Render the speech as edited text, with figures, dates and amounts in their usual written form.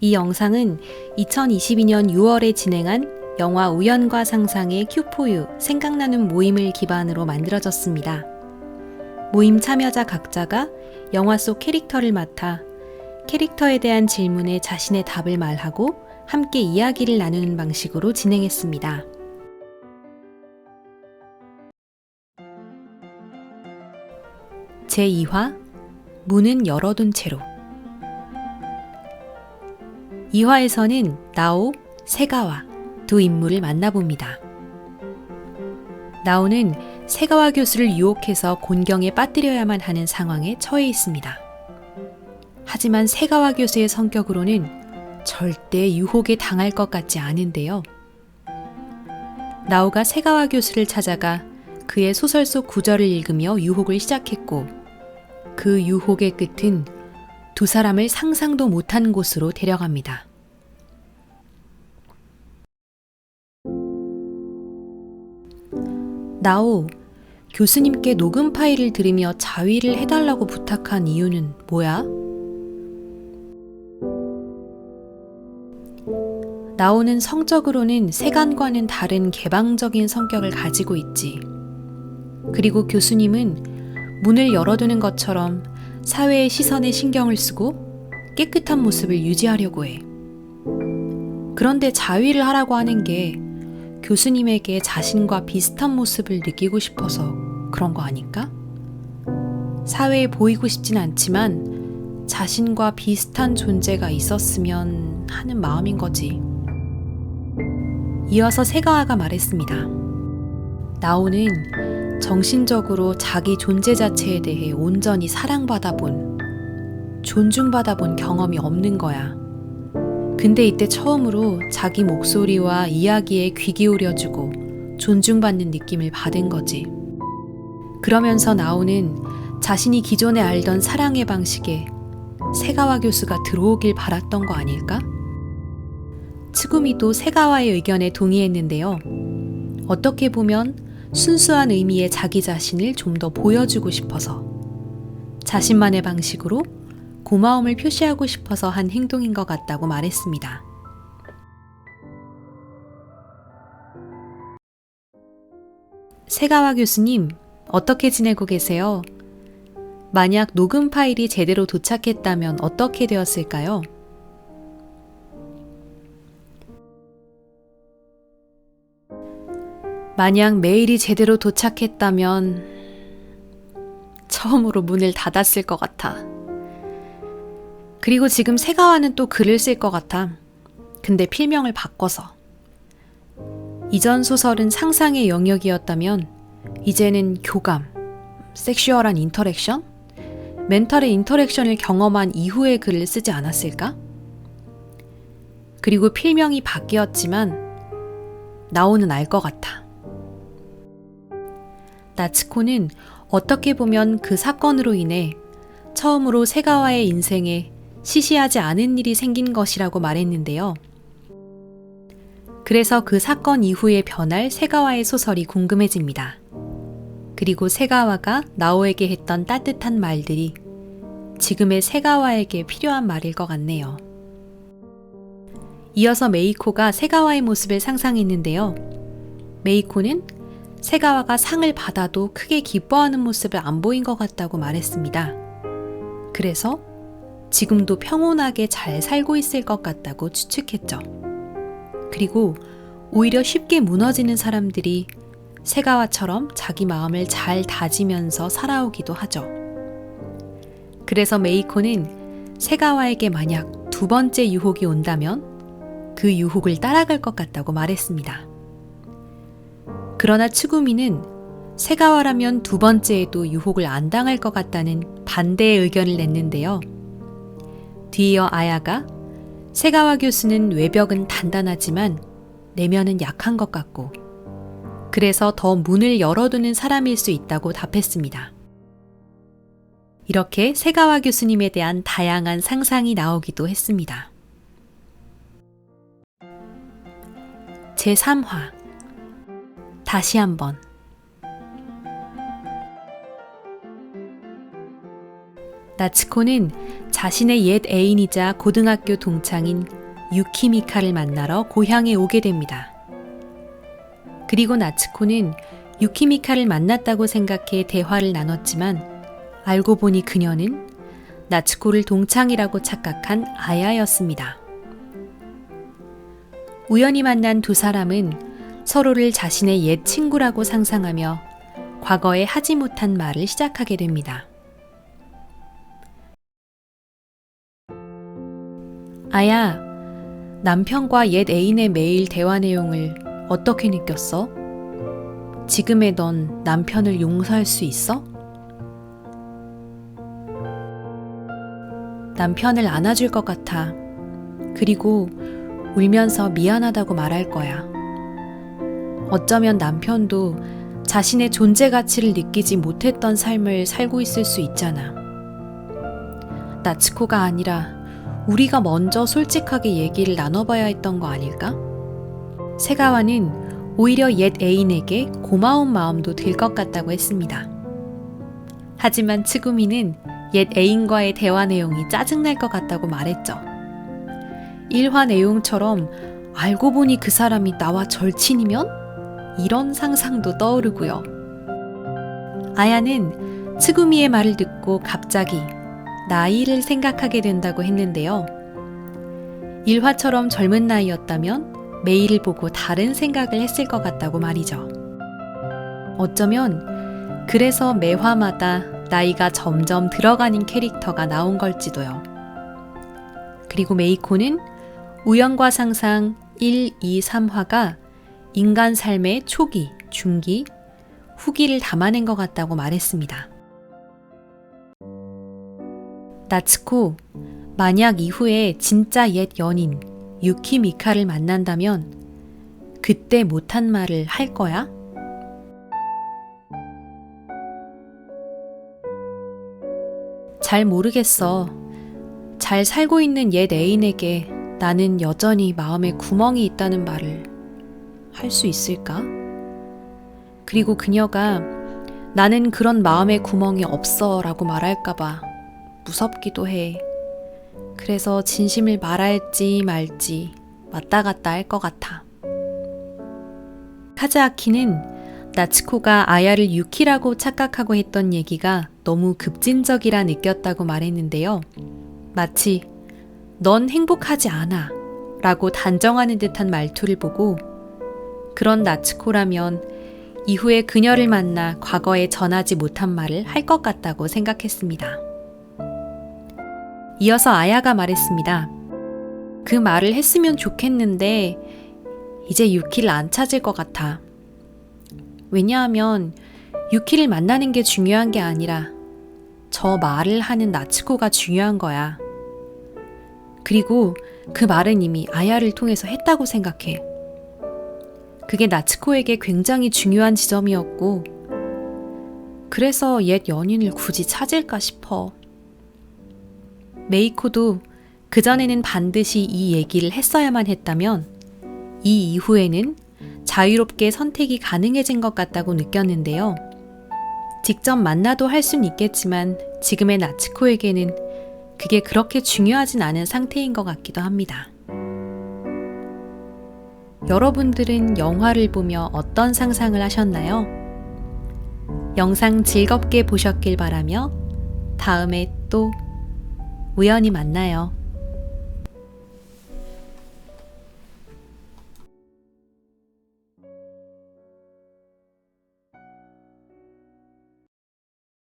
이 영상은 2022년 6월에 진행한 영화 우연과 상상의 Q4U 생각나는 모임을 기반으로 만들어졌습니다. 모임 참여자 각자가 영화 속 캐릭터를 맡아 캐릭터에 대한 질문에 자신의 답을 말하고 함께 이야기를 나누는 방식으로 진행했습니다. 제2화 문은 열어둔 채로. 이 화에서는 나오, 세가와 두 인물을 만나봅니다. 나오는 세가와 교수를 유혹해서 곤경에 빠뜨려야만 하는 상황에 처해 있습니다. 하지만 세가와 교수의 성격으로는 절대 유혹에 당할 것 같지 않은데요. 나오가 세가와 교수를 찾아가 그의 소설 속 구절을 읽으며 유혹을 시작했고, 그 유혹의 끝은 두 사람을 상상도 못한 곳으로 데려갑니다. 나오, 교수님께 녹음 파일을 들으며 자위를 해달라고 부탁한 이유는 뭐야? 나오는 성적으로는 세간과는 다른 개방적인 성격을 가지고 있지. 그리고 교수님은 문을 열어두는 것처럼 사회의 시선에 신경을 쓰고 깨끗한 모습을 유지하려고 해. 그런데 자위를 하라고 하는 게 교수님에게 자신과 비슷한 모습을 느끼고 싶어서 그런 거 아닐까? 사회에 보이고 싶진 않지만 자신과 비슷한 존재가 있었으면 하는 마음인 거지. 이어서 세가와가 말했습니다. 나오는 정신적으로 자기 존재 자체에 대해 온전히 사랑받아본, 존중받아본 경험이 없는 거야. 근데 이때 처음으로 자기 목소리와 이야기에 귀 기울여주고 존중받는 느낌을 받은 거지. 그러면서 나오는 자신이 기존에 알던 사랑의 방식에 세가와 교수가 들어오길 바랐던 거 아닐까? 츠구미도 세가와의 의견에 동의했는데요. 어떻게 보면 순수한 의미의 자기 자신을 좀 더 보여주고 싶어서, 자신만의 방식으로 고마움을 표시하고 싶어서 한 행동인 것 같다고 말했습니다. 세가와 교수님, 어떻게 지내고 계세요? 만약 녹음 파일이 제대로 도착했다면 어떻게 되었을까요? 만약 메일이 제대로 도착했다면 처음으로 문을 닫았을 것 같아. 그리고 지금 세가와는 또 글을 쓸 것 같아. 근데 필명을 바꿔서. 이전 소설은 상상의 영역이었다면 이제는 교감, 섹슈얼한 인터랙션, 멘탈의 인터랙션을 경험한 이후의 글을 쓰지 않았을까? 그리고 필명이 바뀌었지만 나오는 알 것 같아. 나츠코는 어떻게 보면 그 사건으로 인해 처음으로 세가와의 인생에 시시하지 않은 일이 생긴 것이라고 말했는데요. 그래서 그 사건 이후에 변할 세가와의 소설이 궁금해집니다. 그리고 세가와가 나오에게 했던 따뜻한 말들이 지금의 세가와에게 필요한 말일 것 같네요. 이어서 메이코가 세가와의 모습을 상상했는데요. 메이코는 세가와가 상을 받아도 크게 기뻐하는 모습을 안 보인 것 같다고 말했습니다. 그래서 지금도 평온하게 잘 살고 있을 것 같다고 추측했죠. 그리고 오히려 쉽게 무너지는 사람들이 세가와처럼 자기 마음을 잘 다지면서 살아오기도 하죠. 그래서 메이코는 세가와에게 만약 두 번째 유혹이 온다면 그 유혹을 따라갈 것 같다고 말했습니다. 그러나 츠구미는 세가와라면 두 번째에도 유혹을 안 당할 것 같다는 반대의 의견을 냈는데요. 뒤이어 아야가 세가와 교수는 외벽은 단단하지만 내면은 약한 것 같고, 그래서 더 문을 열어두는 사람일 수 있다고 답했습니다. 이렇게 세가와 교수님에 대한 다양한 상상이 나오기도 했습니다. 제3화 다시 한번. 나츠코는 자신의 옛 애인이자 고등학교 동창인 유키미카를 만나러 고향에 오게 됩니다. 그리고 나츠코는 유키미카를 만났다고 생각해 대화를 나눴지만 알고 보니 그녀는 나츠코를 동창이라고 착각한 아야였습니다. 우연히 만난 두 사람은 서로를 자신의 옛 친구라고 상상하며 과거에 하지 못한 말을 시작하게 됩니다. 아야, 남편과 옛 애인의 메일 대화 내용을 어떻게 느꼈어? 지금의 넌 남편을 용서할 수 있어? 남편을 안아줄 것 같아. 그리고 울면서 미안하다고 말할 거야. 어쩌면 남편도 자신의 존재 가치를 느끼지 못했던 삶을 살고 있을 수 있잖아. 나츠코가 아니라 우리가 먼저 솔직하게 얘기를 나눠봐야 했던 거 아닐까? 세가와는 오히려 옛 애인에게 고마운 마음도 들 것 같다고 했습니다. 하지만 츠구미는 옛 애인과의 대화 내용이 짜증날 것 같다고 말했죠. 1화 내용처럼 알고 보니 그 사람이 나와 절친이면? 이런 상상도 떠오르고요. 아야는 츠구미의 말을 듣고 갑자기 나이를 생각하게 된다고 했는데요. 1화처럼 젊은 나이였다면 메일을 보고 다른 생각을 했을 것 같다고 말이죠. 어쩌면 그래서 매화마다 나이가 점점 들어가는 캐릭터가 나온 걸지도요. 그리고 메이코는 우연과 상상 1, 2, 3화가 인간 삶의 초기, 중기, 후기를 담아낸 것 같다고 말했습니다. 나츠코, 만약 이후에 진짜 옛 연인 유키미카를 만난다면 그때 못한 말을 할 거야? 잘 모르겠어. 잘 살고 있는 옛 애인에게 나는 여전히 마음에 구멍이 있다는 말을 할 수 있을까? 그리고 그녀가 나는 그런 마음의 구멍이 없어 라고 말할까봐 무섭기도 해. 그래서 진심을 말할지 말지 왔다 갔다 할 것 같아. 카즈아키는 나츠코가 아야를 유키라고 착각하고 했던 얘기가 너무 급진적이라 느꼈다고 말했는데요. 마치 넌 행복하지 않아 라고 단정하는 듯한 말투를 보고 그런 나츠코라면 이후에 그녀를 만나 과거에 전하지 못한 말을 할 것 같다고 생각했습니다. 이어서 아야가 말했습니다. 그 말을 했으면 좋겠는데 이제 유키를 안 찾을 것 같아. 왜냐하면 유키를 만나는 게 중요한 게 아니라 저 말을 하는 나츠코가 중요한 거야. 그리고 그 말은 이미 아야를 통해서 했다고 생각해. 그게 나츠코에게 굉장히 중요한 지점이었고 그래서 옛 연인을 굳이 찾을까 싶어. 메이코도 그전에는 반드시 이 얘기를 했어야만 했다면 이 이후에는 자유롭게 선택이 가능해진 것 같다고 느꼈는데요. 직접 만나도 할 수는 있겠지만 지금의 나츠코에게는 그게 그렇게 중요하진 않은 상태인 것 같기도 합니다. 여러분들은 영화를 보며 어떤 상상을 하셨나요? 영상 즐겁게 보셨길 바라며 다음에 또 우연히 만나요.